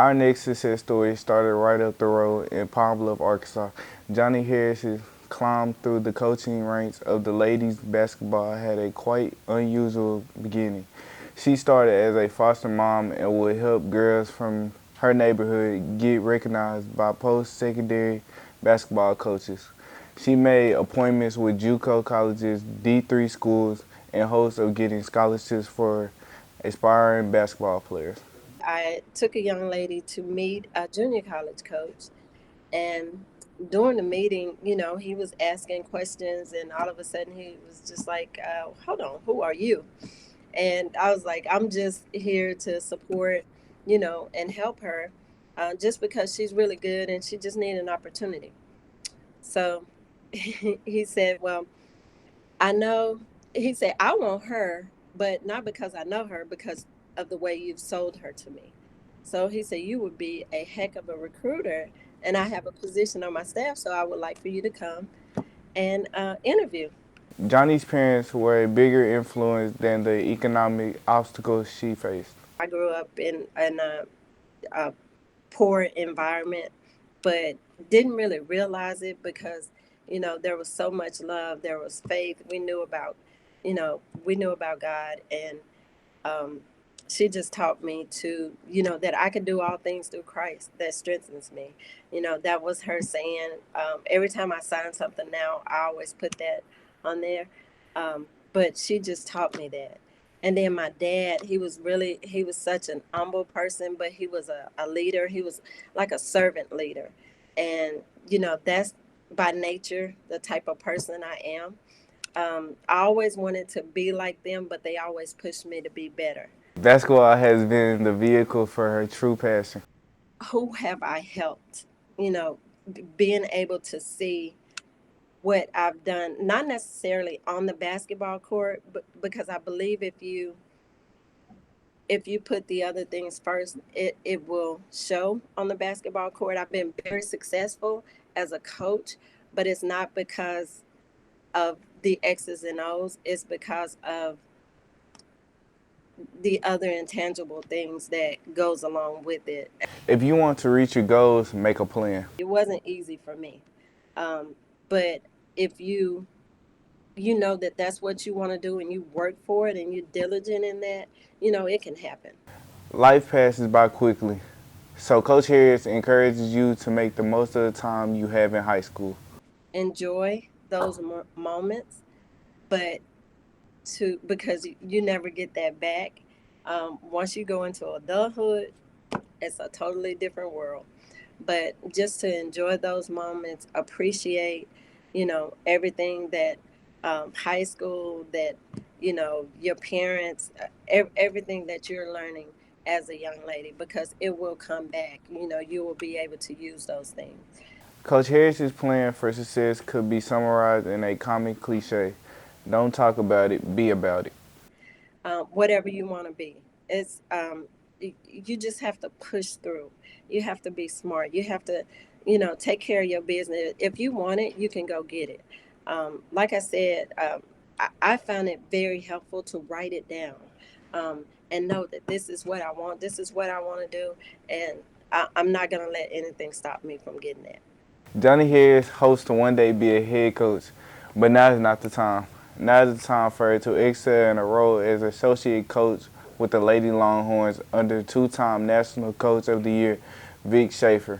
Our next success story started right up the road in Palm Bluff, Arkansas. Johnnie Harris has climbed through the coaching ranks of the ladies basketball had a quite unusual beginning. She started as a foster mom and would help girls from her neighborhood get recognized by post-secondary basketball coaches. She made appointments with JUCO colleges, D3 schools, and hopes of getting scholarships for aspiring basketball players. I took a young lady to meet a junior college coach, and during the meeting, he was asking questions, and all of a sudden he was just like, hold on, who are you? And I was like, I'm just here to support, and help her, just because she's really good and she just needed an opportunity. So he said, well, I know, he said, I want her, but not because I know her, because of the way you've sold her to me. So he said, you would be a heck of a recruiter, and I have a position on my staff, so I would like for you to come and interview. Johnny's parents were a bigger influence than the economic obstacles she faced. I grew up in a poor environment, but didn't really realize it because, there was so much love, there was faith. We knew about God, and um, she just taught me to, that I can do all things through Christ that strengthens me. That was her saying. Every time I sign something now, I always put that on there. But she just taught me that. And then my dad, he was such an humble person, but he was a leader. He was like a servant leader. And, that's by nature the type of person I am. I always wanted to be like them, but they always pushed me to be better. Basketball has been the vehicle for her true passion. Who have I helped? Being able to see what I've done, not necessarily on the basketball court, but because I believe if you put the other things first, it will show on the basketball court. I've been very successful as a coach, but it's not because of the X's and O's. It's because of the other intangible things that goes along with it. If you want to reach your goals, make a plan. It wasn't easy for me, but if you know that that's what you want to do and you work for it and you're diligent in that, it can happen. Life passes by quickly, so Coach Harris encourages you to make the most of the time you have in high school. Enjoy those moments, but because you never get that back. Once you go into adulthood, it's a totally different world. But just to enjoy those moments, appreciate, everything that high school, that, your parents, everything that you're learning as a young lady, because it will come back. You will be able to use those things. Coach Harris's plan for success could be summarized in a common cliche. Don't talk about it, be about it. Whatever you want to be. It's you just have to push through. You have to be smart. You have to, take care of your business. If you want it, you can go get it. Like I said, I found it very helpful to write it down, and know that this is what I want. This is what I want to do, and I'm not gonna let anything stop me from getting that. Johnnie Harris hopes to one day be a head coach, but now is not the time. Now is the time for her to excel in a role as associate coach with the Lady Longhorns under two-time National Coach of the Year, Vic Schaefer.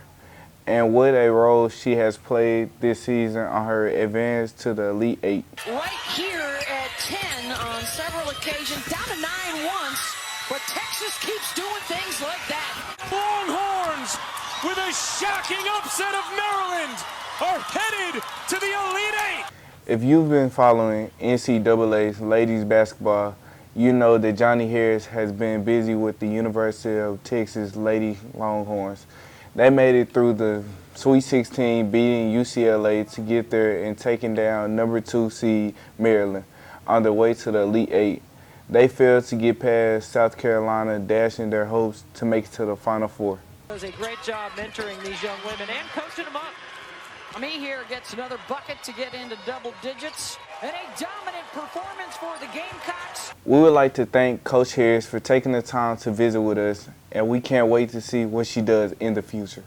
And what a role she has played this season on her advance to the Elite Eight. Right here at 10 on several occasions, down to 9 once, but Texas keeps doing things like that. Longhorns, with a shocking upset of Maryland, are headed to the Elite Eight. If you've been following NCAA's ladies basketball, you know that Johnnie Harris has been busy with the University of Texas Lady Longhorns. They made it through the Sweet 16, beating UCLA to get there and taking down number 2 seed Maryland on their way to the Elite Eight. They failed to get past South Carolina, dashing their hopes to make it to the Final Four. Does a great job mentoring these young women and coaching them up. Johnnie here gets another bucket to get into double digits. And a dominant performance for the Gamecocks. We would like to thank Coach Harris for taking the time to visit with us, and we can't wait to see what she does in the future.